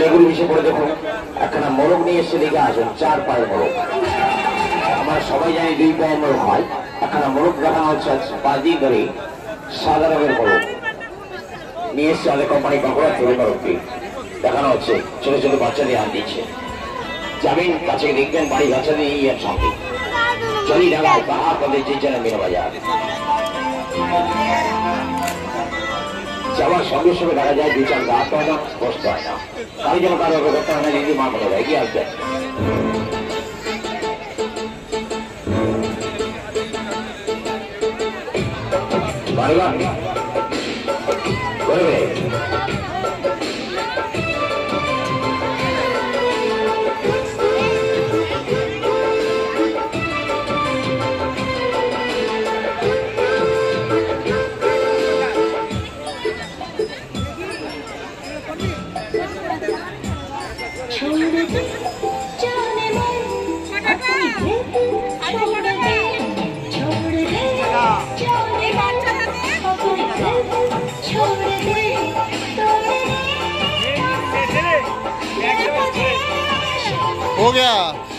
এগুলি মিশে পড়ে দেখুন একখানা মোরগ নিয়ে এসে দেখে আসুন, 4 পায়ের মোরগ। আমরা সবাই জানি 2 পায়ের মোরগ হয়, একখানা মোরগ দেখানো হচ্ছে 5 দিন ধরে। সাদা রঙের মোরগ নিয়ে এসছে আমাদের কোম্পানি বাঁকুড়া তৈরি মোরগটি দেখানো হচ্ছে। ছোট ছোট বাচ্চাদের আন দিচ্ছে। যাবেন কাছে দেখবেন বাড়ি বাচ্চাদের এই এক সঙ্গে চলি ঢালায় পাহাড় পথে যে মিনা বাজার। যাওয়ার সঙ্গে সঙ্গে দেখা যায় 2-4 রাত হয় না, বসতে হয় না। কারো যেন কারো করতে হয় না, দিদি মা মনে হয় এগিয়ে আসবেন। हो गया।